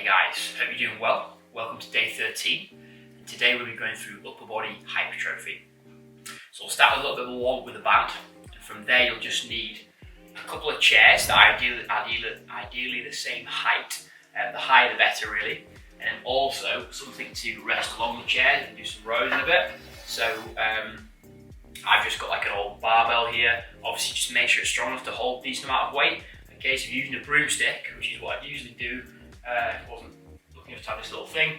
guys, hope you're doing well. Welcome to day 13. And today we'll be going through upper body hypertrophy. So we'll start with a little bit of a warm up with a band, and from there you'll just need a couple of chairs that are ideally the same height. The higher the better really. And also something to rest along the chairs and do some rows in a bit. So I've just got like an old barbell here. Obviously just make sure it's strong enough to hold a decent amount of weight. Okay, so if you're using a broomstick, which is what I'd usually do if I wasn't looking enough to have this little thing,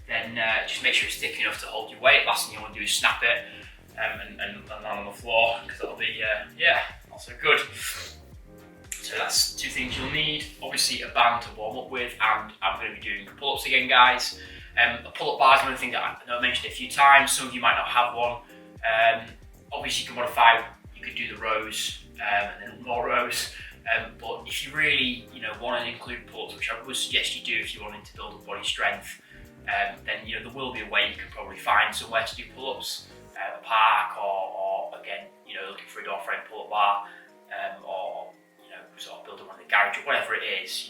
then just make sure it's thick enough to hold your weight. Last thing you want to do is snap it and land on the floor, because that'll be, not so good. So that's two things you'll need. Obviously a band to warm up with, and I'm going to be doing pull-ups again, guys. A pull-up bar is one thing that I know I mentioned a few times. Some of you might not have one. Obviously you can modify, you could do the rows and then more rows. But if you really, want to include pull-ups, which I would suggest you do if you're wanting to build up body strength, then there will be a way you can probably find somewhere to do pull-ups, a park, or again, looking for a door frame pull-up bar, or sort of building one in the garage or whatever it is,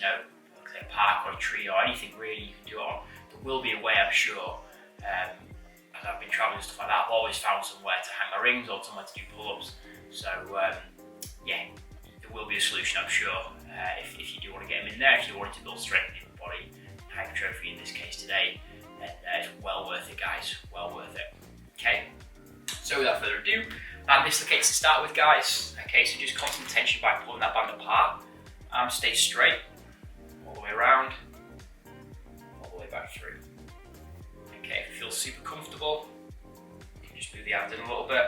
like a park or a tree or anything really you can do it on. There will be a way, I'm sure. As I've been traveling and stuff like that, I've always found somewhere to hang my rings or somewhere to do pull-ups. So there will be a solution, I'm sure, if you do want to get them in there. If you wanted to build strength in your body, hypertrophy in this case today, then it's well worth it, guys, well worth it. Okay, so without further ado, band dislocates to start with, guys. Okay, so just constant tension by pulling that band apart. Arms stay straight, all the way around, all the way back through. Okay, if it feels super comfortable, you can just move the arms in a little bit.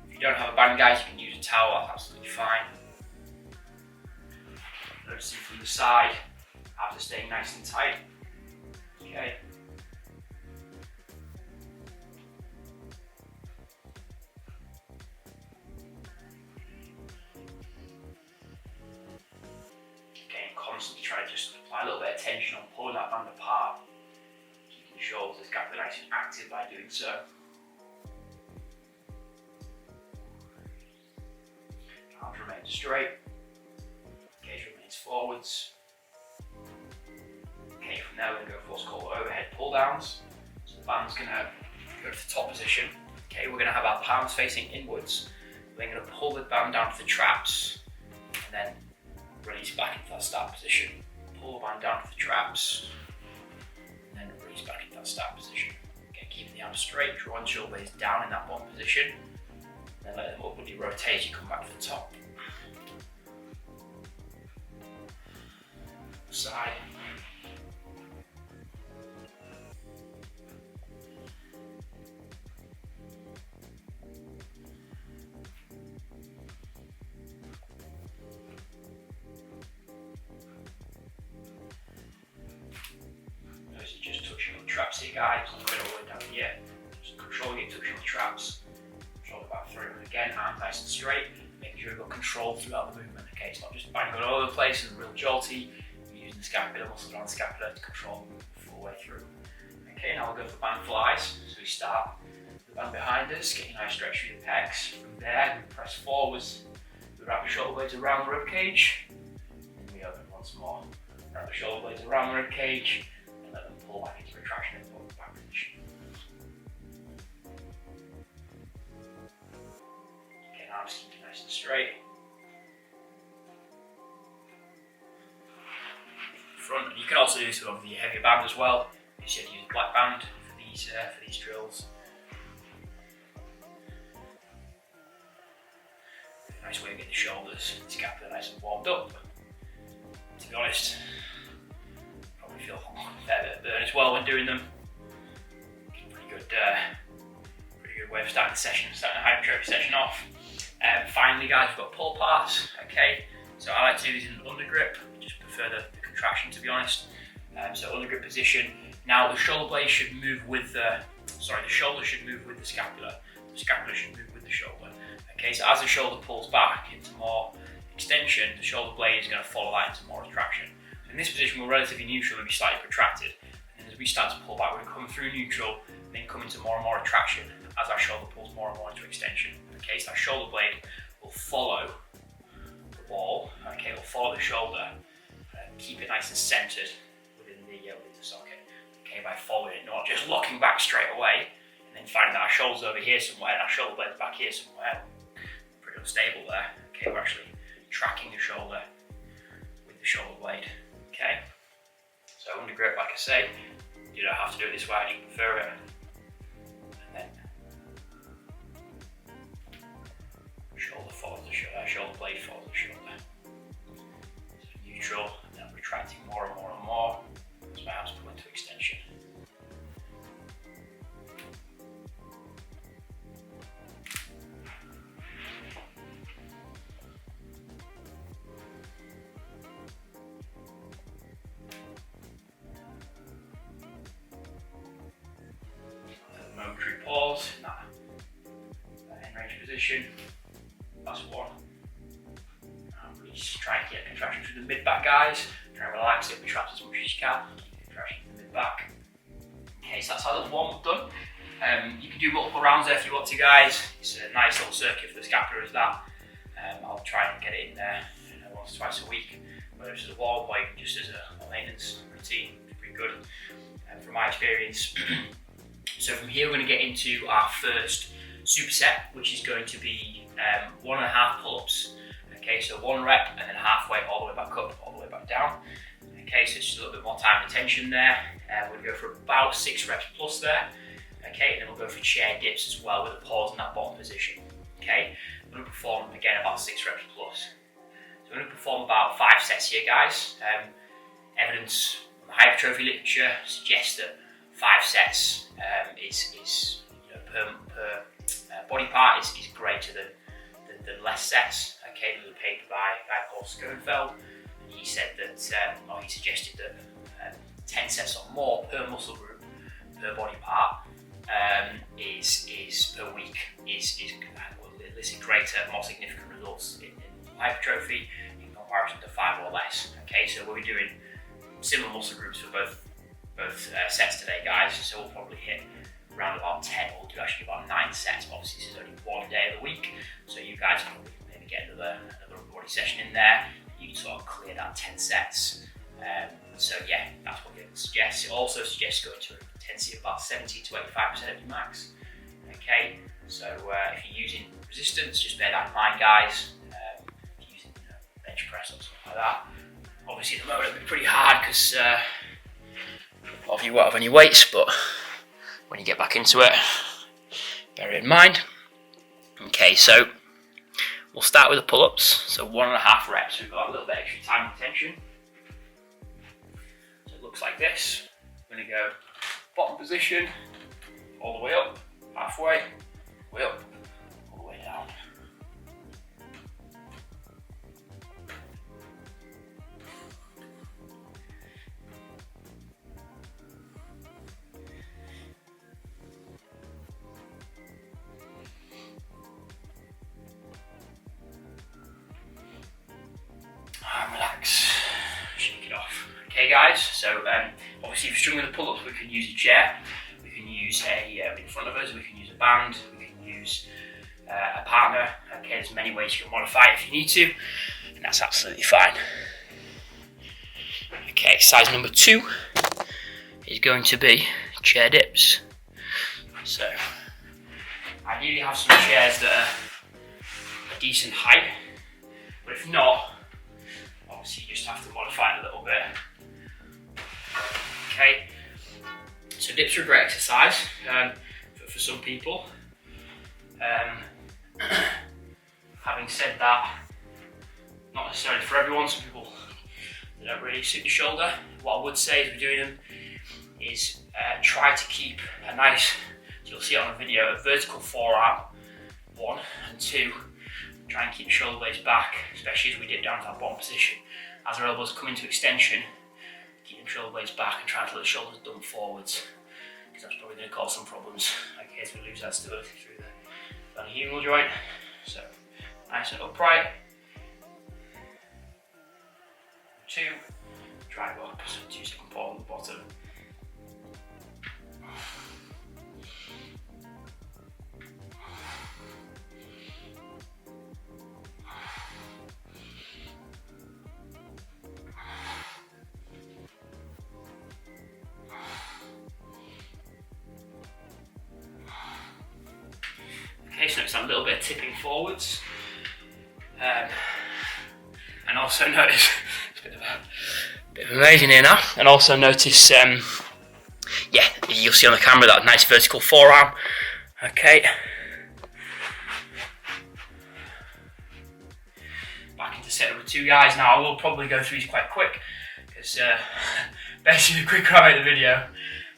If you don't have a band, guys, you can use a towel, that's absolutely fine. Noticing from the side, arms are staying nice and tight. Okay. Again, constantly try to just apply a little bit of tension on pulling that band apart, keeping the shoulders gapping nice and active by doing so. Arms remain straight, gaze remains forwards. Okay, from there we're going to go for what's called overhead pull downs. So the band's going to go to the top position. Okay, we're going to have our palms facing inwards. We're going to pull the band down to the traps and then release back into that start position. Pull the band down to the traps and then release back into that start position. Okay, keeping the arms straight, drawing the shoulder blades down in that bottom position. Then let them upwardly rotate as you come back to the top. Side. Notice you're just touching on the traps here, guys. Not going all the way down here. Just controlling it, touching on the traps. Shoulder back through. Again, arms nice and straight, making sure you've got control throughout the movement. Okay, it's not just banging all over the place and real jolty. You're using the scapula, muscles around the scapula to control the full way through. Okay, now we'll go for band flies. So we start with the band behind us, getting a nice stretch through the pecs. From there, we press forwards. We wrap the shoulder blades around the rib cage, and we open once more. Wrap the shoulder blades around the rib cage, and let them pull back into retraction and pull back position. Arms keep nice and straight. Front, and you can also do this with the heavier band as well. You should use a black band for these drills. Nice way of getting the shoulders, the scapula nice and warmed up. To be honest, probably feel a fair bit of burn as well when doing them. Pretty good way of starting the hypertrophy session off. Finally, guys, we've got pull parts. Okay, so I like to do these in an undergrip. I just prefer the contraction, to be honest. So undergrip position. Now the shoulder blade should move with the shoulder should move with the scapula. The scapula should move with the shoulder. Okay, so as the shoulder pulls back into more extension, the shoulder blade is going to follow that into more retraction. So in this position, we're relatively neutral and be slightly protracted. And as we start to pull back, we're going to come through neutral, then come into more and more retraction as our shoulder pulls more and more into extension. Okay, so our shoulder blade will follow the ball. Okay, it will follow the shoulder, keep it nice and centered within the socket. Okay, by following it, not just locking back straight away and then finding that our shoulder's over here somewhere and our shoulder blade's back here somewhere. Pretty unstable there. Okay, we're actually tracking the shoulder with the shoulder blade. Okay, so under grip, like I say, you don't have to do it this way if you prefer it. And then shoulder follows the shoulder blade follows the shoulder. So neutral, and then retracting more and more and more as my arms pull into extension. Momentary pause in that end range position. Last one. Just try and get contraction through the mid-back, guys. Try and relax it, retract as much as you can. Contraction through the mid-back. Okay, so that's our little warm-up done. You can do multiple rounds there if you want to, guys. It's a nice little circuit for the scapula as that. I'll try and get it in there once or twice a week, whether it's as a warm-up or even just as a maintenance routine. It's pretty good from my experience. So from here we're going to get into our first superset, which is going to be 1.5 pull-ups. Okay, so 1 rep and then halfway all the way back up, all the way back down. Okay, so just a little bit more time and tension there. We're going to go for about 6 reps plus there. Okay, and then we'll go for chair dips as well with a pause in that bottom position. Okay, we're going to perform again about 6 reps plus. So we're going to perform about 5 sets here, guys. Evidence from the hypertrophy literature suggests that 5 sets is per body part is greater than less sets. Okay, there was a paper by Paul Schoenfeld, and he said that, or he suggested that 10 sets or more per muscle group per body part is per week is elicit greater, more significant results in hypertrophy in comparison to 5 or less. Okay, so we'll be doing similar muscle groups for both sets today, guys. So we'll probably hit around about 10. We'll do actually about 9 sets. Obviously, this is only 1 day of the week, so you guys can probably maybe get another body session in there. You can sort of clear that 10 sets. So yeah, that's what it suggests. It also suggests going to an intensity of about 70 to 85% of your max. Okay, so if you're using resistance, just bear that in mind, guys. If you're using bench press or something like that, obviously at the moment it'll be pretty hard because a lot of you won't have any weights, but when you get back into it, bear it in mind. Okay, so we'll start with the pull-ups. So 1.5 reps. We've got a little bit extra time and tension. So it looks like this. I'm going to go bottom position, all the way up, halfway, way up, all the way down. Relax, shake it off. Okay, guys, so obviously if you're struggling with the pull-ups, we can use a chair, we can use in front of us, we can use a band, we can use a partner. Okay, there's many ways you can modify it if you need to, and that's absolutely fine. Okay, size number 2 is going to be chair dips. So ideally have some chairs that are a decent height, but if not, obviously you just have to modify it a little bit. Okay, so dips are a great exercise for some people. Having said that, not necessarily for everyone. Some people they don't really suit the shoulder. What I would say as we're doing them is try to keep a nice, you'll see it on the video, a vertical forearm, 1 and 2. Try and keep the shoulder blades back, especially as we dip down to our bottom position. As our elbows come into extension, keep the shoulder blades back and try to let the shoulders dump forwards, because that's probably going to cause some problems, okay, as we lose that stability through the humeral joint. So, nice and upright. 2, drive up, so 2-second pause on the bottom. a little bit of tipping forwards. And also notice, it's a bit of amazing here now, and also notice, yeah, you'll see on the camera that nice vertical forearm. Okay. Back into set number 2, guys. Now I will probably go through these quite quick, because basically the quicker I make the video,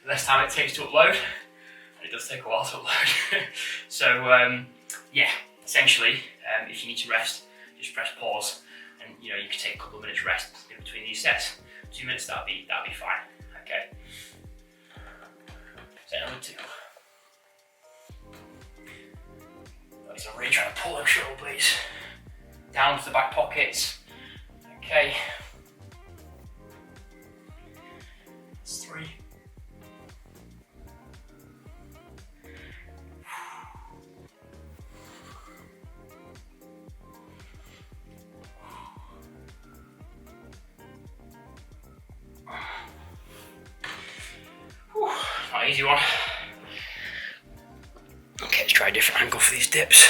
the less time it takes to upload, and it does take a while to upload. So yeah, essentially, if you need to rest, just press pause, and you can take a couple of minutes rest in between these sets. 2 minutes, that'll be fine. Okay. Set number 2. So I'm really trying to pull them shoulder blades down to the back pockets. Okay. That's 3. Not an easy one. Okay, let's try a different angle for these dips.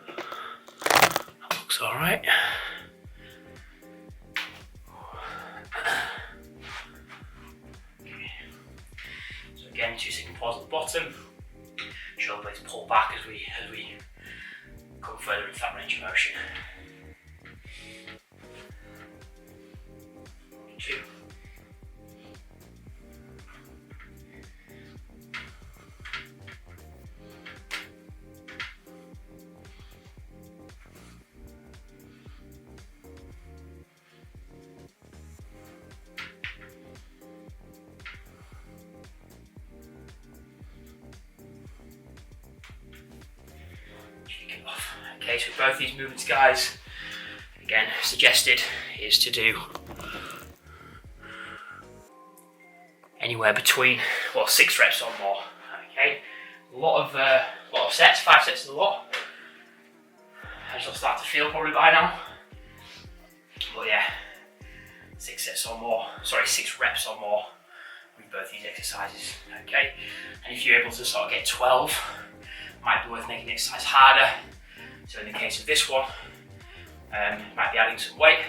That looks alright. Okay. So again, 2-second pause at the bottom. Shoulder blades pull back as we come further into that range of motion. 2. Okay, so both these movements, guys, again, suggested is to do anywhere between 6 reps or more. Okay, a lot of sets. 5 sets is a lot, as you'll start to feel probably by now. But yeah, 6 sets or more. Sorry, 6 reps or more with both these exercises. Okay, and if you're able to sort of get 12, it might be worth making the exercise harder. So in the case of this one, might be adding some weight.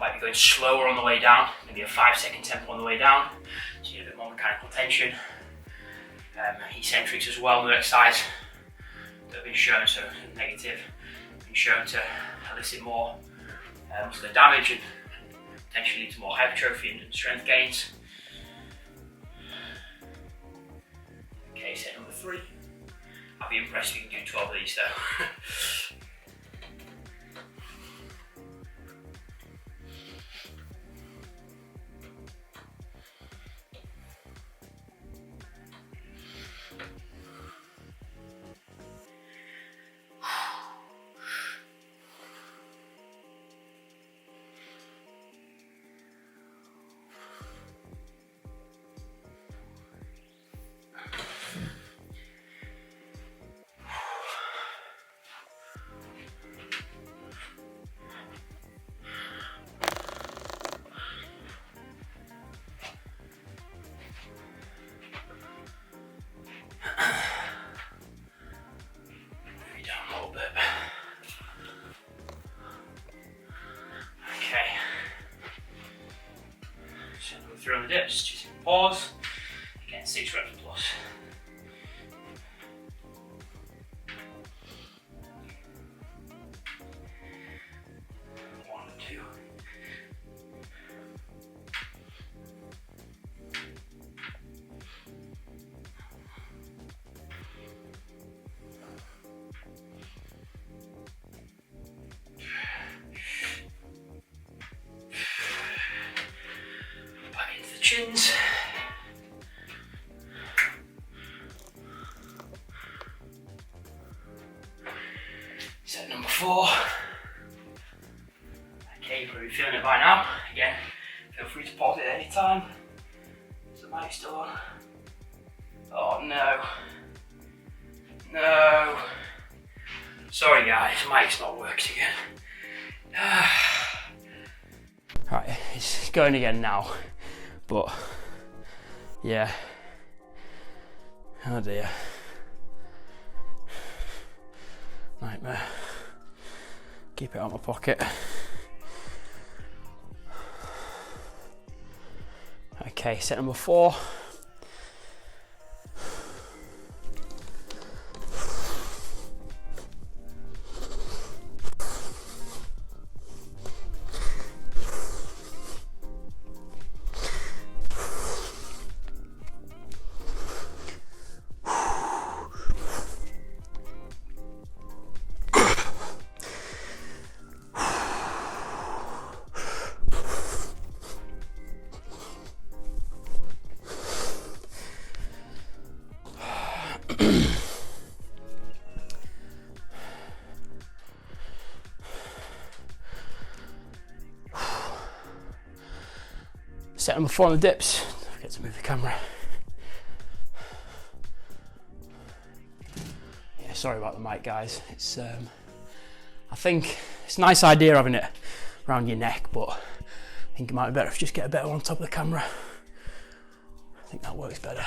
Might be going slower on the way down, maybe a 5-second tempo on the way down, so you get a bit more mechanical tension. Eccentrics as well in the exercise that have been shown, so negative, been shown to elicit more muscular damage and potentially lead to more hypertrophy and strength gains. Okay, set number 3. I'll be impressed if you can do 12 of these though. Through on the dips, just pause, again 6 reps plus. Chins. Set number 4. Okay, you're probably feeling it by now. Again, feel free to pause it at any time. Is the mic still on? Oh no. No. Sorry guys, mic's not working again. Right, it's going again now. but yeah. Oh dear. Nightmare. Keep it out of my pocket. Okay, set number 4. Set number 4 on the dips. Don't forget to move the camera. Yeah, sorry about the mic, guys. It's I think it's a nice idea having it around your neck, but I think it might be better if you just get a better one on top of the camera. I think that works better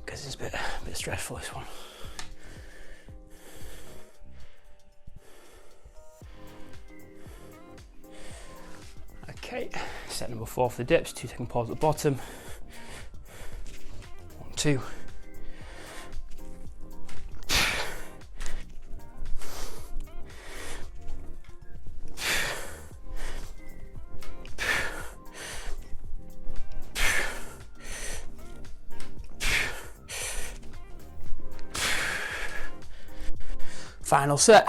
because it's a bit stressful, this one. Okay, set number 4 for the dips, 2-second pause at the bottom. 1, 2. Final set.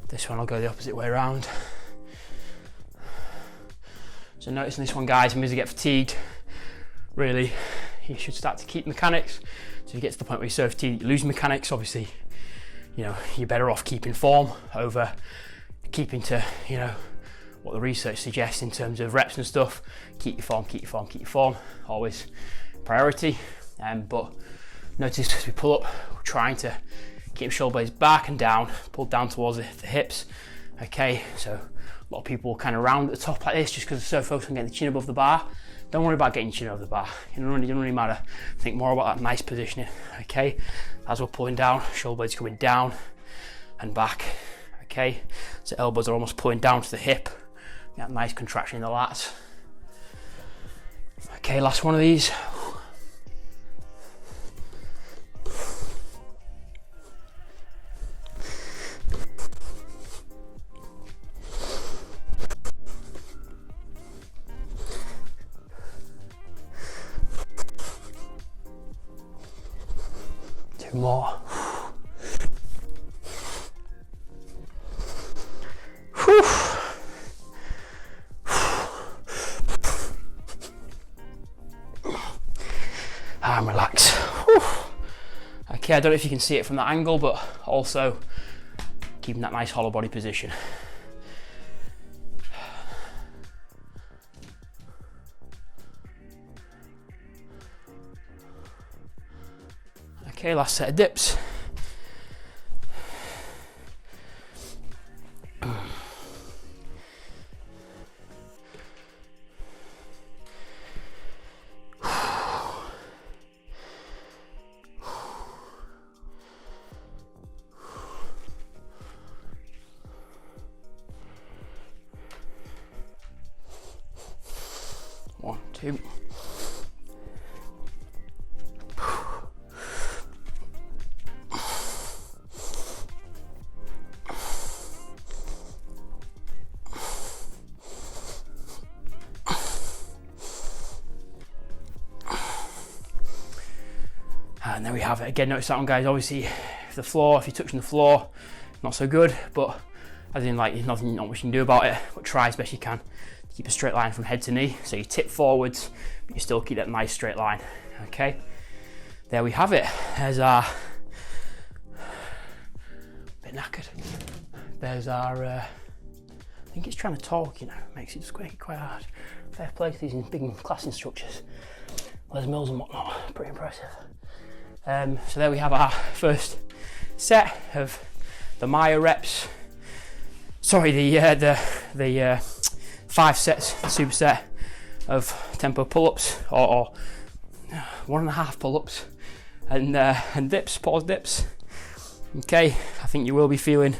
This one I'll go the opposite way around. So noticing this one, guys, as you get fatigued, really, you should start to keep mechanics. So you get to the point where you're so fatigued, you lose mechanics. Obviously, you know, you're better off keeping form over keeping to, you know, what the research suggests in terms of reps and stuff. Keep your form, keep your form, keep your form. Always priority. But notice as we pull up, we're trying to keep shoulder blades back and down, pulled down towards the hips. Okay, so a lot of people kind of round at the top like this just because they're so focused on getting the chin above the bar. Don't worry about getting your chin over the bar. It doesn't really matter. Think more about that nice positioning. Okay, as we're pulling down, shoulder blades coming down and back. Okay, so elbows are almost pulling down to the hip. That nice contraction in the lats. Okay, last one of these. 2 more. And relax. Okay, I don't know if you can see it from that angle, but also keeping that nice hollow body position. Okay, last set of dips. One, two. And there we have it. Again, notice that one, guys. Obviously, if you're touching the floor, not so good, but as in, like, not much you can do about it, but try as best you can to keep a straight line from head to knee. So you tip forwards, but you still keep that nice straight line. Okay, there we have it. There's our, bit knackered. There's our, I think it's trying to talk, you know, makes it just quite hard. Fair play to these big class instructors. those mills and whatnot, pretty impressive. So there we have our first set of the myo reps. Sorry, the 5 sets, the superset of tempo pull-ups, or 1.5 pull-ups, and dips, pause dips. Okay, I think you will be feeling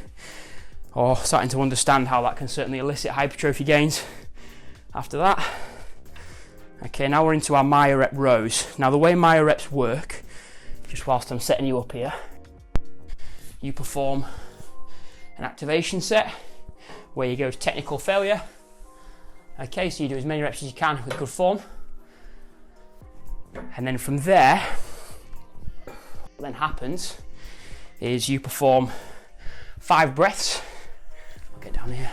or starting to understand how that can certainly elicit hypertrophy gains after that. Okay, now we're into our myo rep rows. Now the way myo reps work, just whilst I'm setting you up here, you perform an activation set where you go to technical failure. Okay, so you do as many reps as you can with good form. And then from there, what then happens is you perform 5 breaths. I'll get down here.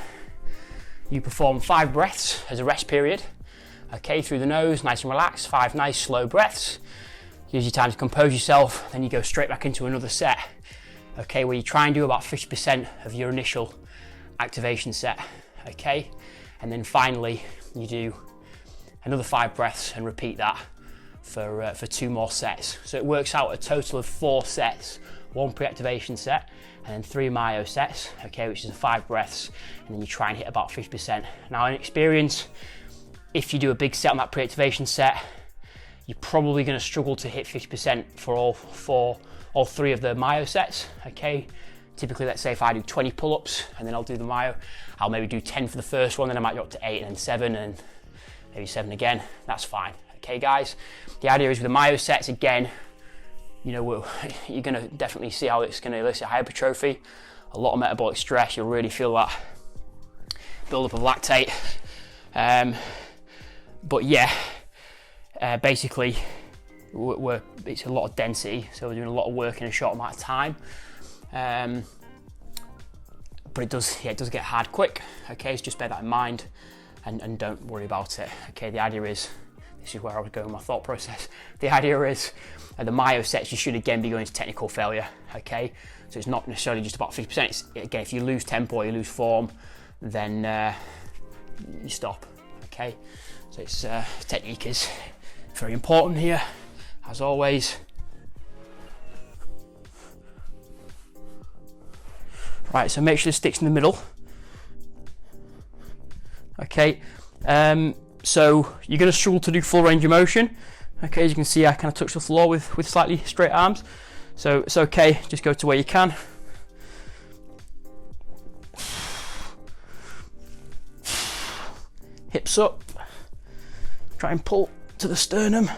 You perform 5 breaths as a rest period. Okay, through the nose, nice and relaxed, 5 nice slow breaths. Gives you time to compose yourself, then you go straight back into another set. Okay, where you try and do about 50% of your initial activation set. Okay, and then finally you do another 5 breaths and repeat that for 2 more sets. So it works out a total of 4 sets, 1 pre-activation set and then 3 myo sets, okay, which is 5 breaths, and then you try and hit about 50%. Now in experience, if you do a big set on that pre-activation set, you're probably going to struggle to hit 50% for all 3 of the myo sets, okay? Typically, let's say if I do 20 pull-ups and then I'll do the myo, I'll maybe do 10 for the first one, then I might go up to 8 and then 7 and maybe 7 again. That's fine, okay guys? The idea is with the myo sets, again, you know, you're going to definitely see how it's going to elicit hypertrophy, a lot of metabolic stress. You'll really feel that build-up of lactate. But yeah, basically, it's a lot of density, so we're doing a lot of work in a short amount of time. But it does get hard quick. Okay, so just bear that in mind and don't worry about it. Okay, the idea is, this is where I was going with my thought process. The idea is, the myo sets, you should again be going to technical failure. Okay, so it's not necessarily just about 50%. It's, again, if you lose tempo or you lose form, then you stop. Okay, so it's technique is very important here, as always. Right, so make sure the stick's in the middle. Okay, so you're going to struggle to do full range of motion. Okay, as you can see, I kind of touch the floor with slightly straight arms. So it's okay, just go to where you can. Hips up. Try and pull to the sternum.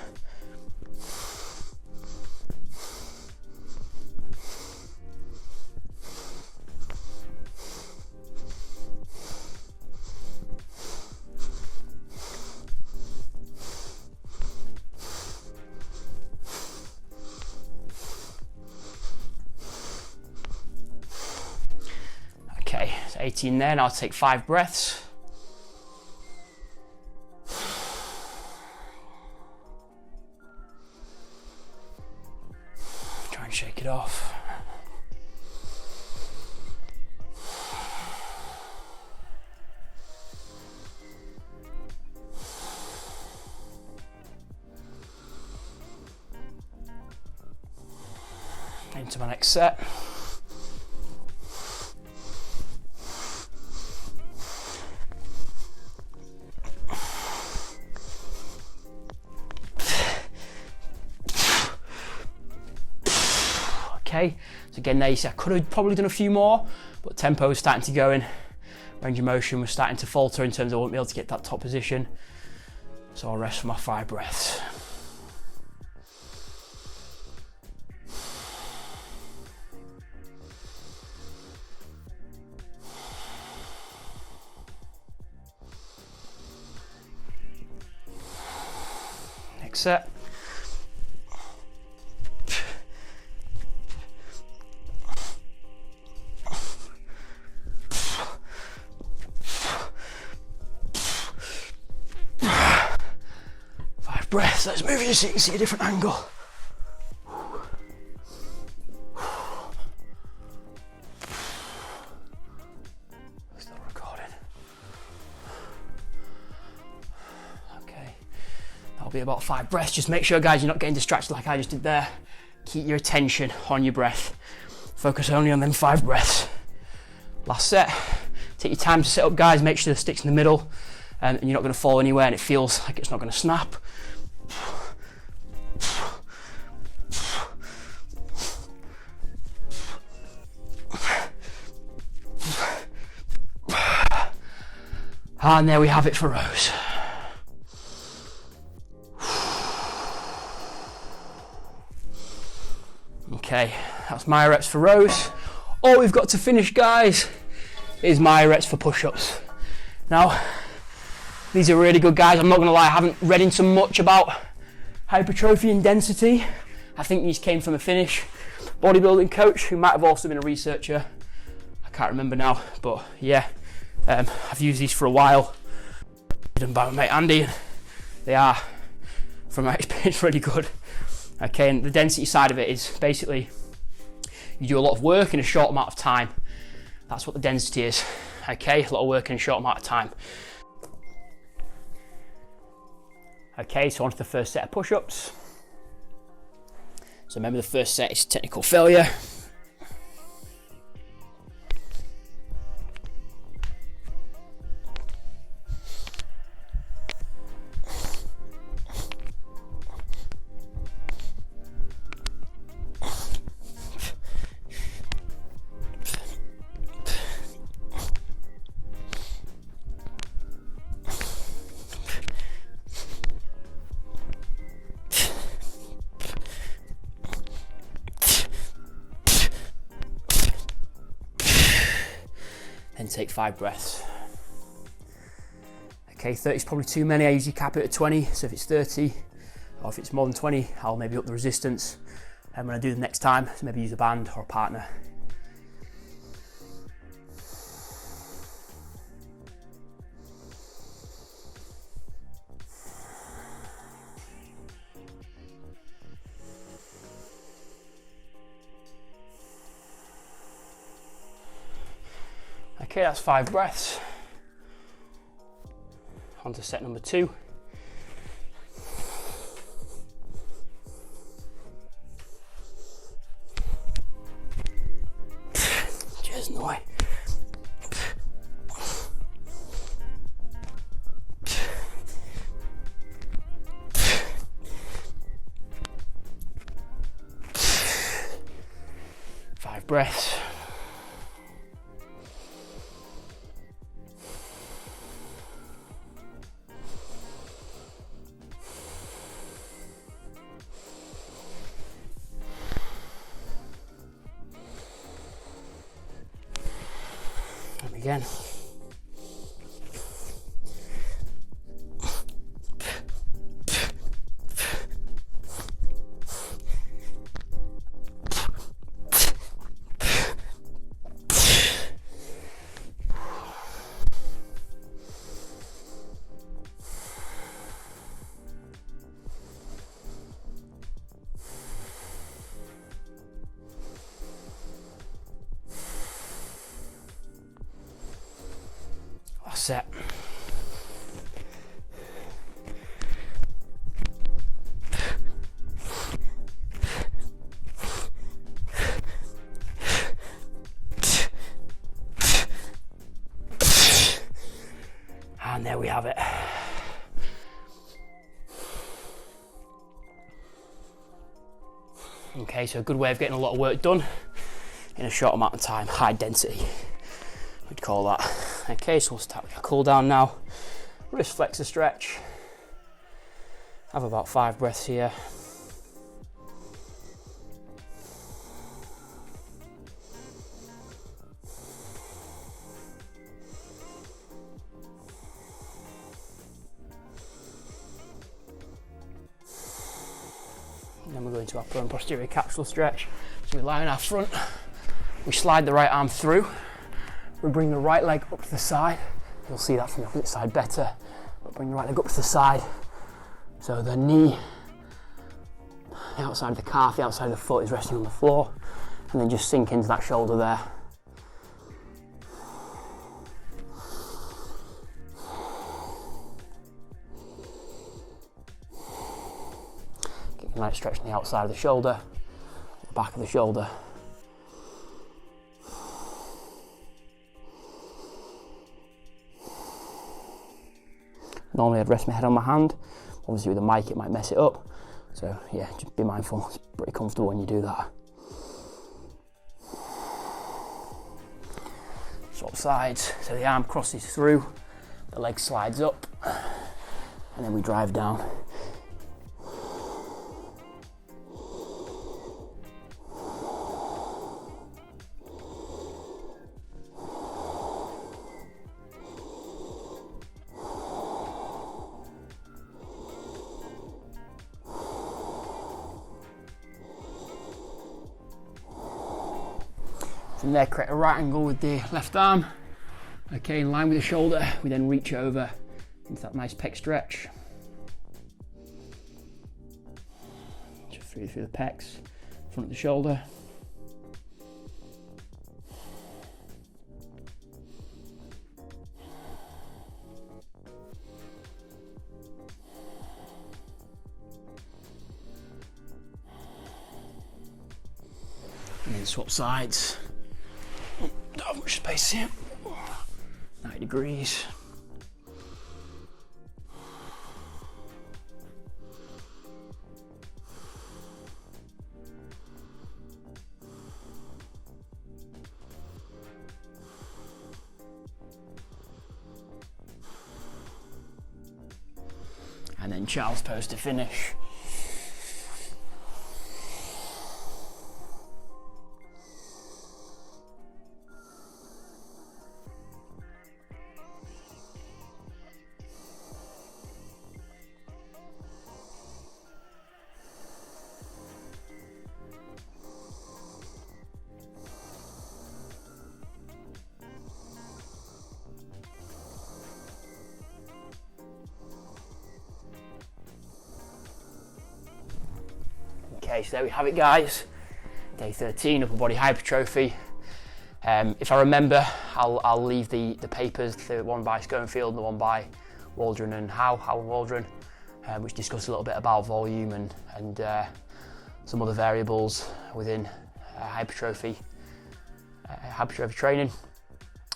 Okay, so 18 there, now I'll take 5 breaths. Try and shake it off. Into my next set. Okay, so again there you see I could have probably done a few more, but tempo was starting to go in, range of motion was starting to falter in terms of I won't be able to get that top position, so I'll rest for my 5 breaths. Next set. Breaths, let's move you so you can see a different angle. Still recording. Okay, that'll Probably about 5 breaths. Just make sure, guys, you're not getting distracted like I just did there. Keep your attention on your breath. Focus only on them 5 breaths. Last set. Take your time to set up, guys. Make sure the stick's in the middle and you're not going to fall anywhere and it feels like it's not going to snap. And there we have it for rows. Okay, that's my reps for rows. All we've got to finish, guys, is my reps for push-ups. Now, these are really good, guys. I'm not gonna lie, I haven't read into much about hypertrophy and density. I think these came from a Finnish bodybuilding coach who might have also been a researcher. I can't remember now, but yeah, I've used these for a while. Done by my mate Andy, and they are, from my experience, really good. Okay, and the density side of it is basically you do a lot of work in a short amount of time. That's what the density is. Okay, a lot of work in a short amount of time. Okay, so on to the first set of push-ups. So remember, the first set is technical failure. Then take 5 breaths. Okay, 30 is probably too many. I usually cap it at 20. So if it's 30, or if it's more than 20, I'll maybe up the resistance. And when I do the next time, so maybe use a band or a partner. Okay, that's 5 breaths. On to set number 2. Cheers, Noy. Five breaths. Again. Set. And there we have it. Okay, so a good way of getting a lot of work done in a short amount of time, high density, we'd call that. Okay, so we'll start with a cool down now. Wrist flexor stretch. Have about 5 breaths here. And then we're going to upper and posterior capsule stretch. So we lie on our front, we slide the right arm through. We bring the right leg up to the side. You'll see that from the opposite side better. But bring the right leg up to the side. So the knee, the outside of the calf, the outside of the foot is resting on the floor. And then just sink into that shoulder there. You might stretch on the outside of the shoulder, the back of the shoulder. Normally I'd rest my head on my hand. Obviously with the mic it might mess it up. So yeah, just be mindful. It's pretty comfortable when you do that. Swap sides, so the arm crosses through, the leg slides up, and then we drive down. From there, create a right angle with the left arm. Okay, in line with the shoulder, we then reach over into that nice pec stretch. Just through the pecs, front of the shoulder. And then swap sides. Don't have much space here. 90 degrees. And then child's pose to finish. Okay, so there we have it, guys. Day 13, upper body hypertrophy. If I remember, I'll leave the papers, the one by Schoenfield and the one by Waldron and Howe and Waldron, which discuss a little bit about volume and some other variables within hypertrophy training.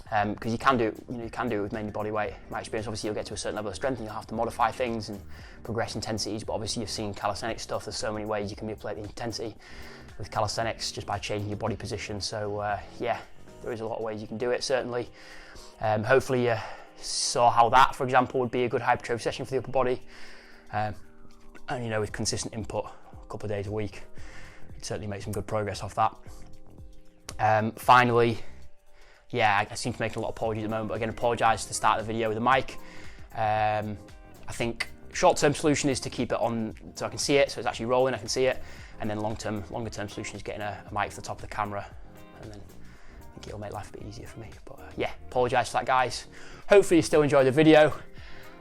Because you can do it with mainly body weight. In my experience, obviously you'll get to a certain level of strength and you'll have to modify things and progress intensities, but obviously you've seen calisthenics stuff, there's so many ways you can manipulate the intensity with calisthenics just by changing your body position. So yeah, there is a lot of ways you can do it, certainly. Hopefully you saw how that, for example, would be a good hypertrophy session for the upper body. And with consistent input, a couple of days a week, you'd certainly make some good progress off that. Finally, yeah, I seem to make a lot of apologies at the moment, but again, apologise to start the video with a mic. I think short-term solution is to keep it on so I can see it, so it's actually rolling, I can see it, and then longer-term solution is getting a mic to the top of the camera, and then I think it'll make life a bit easier for me. But yeah, apologise for that, guys. Hopefully you still enjoyed the video,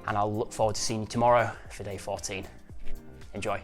and I'll look forward to seeing you tomorrow for day 14. Enjoy.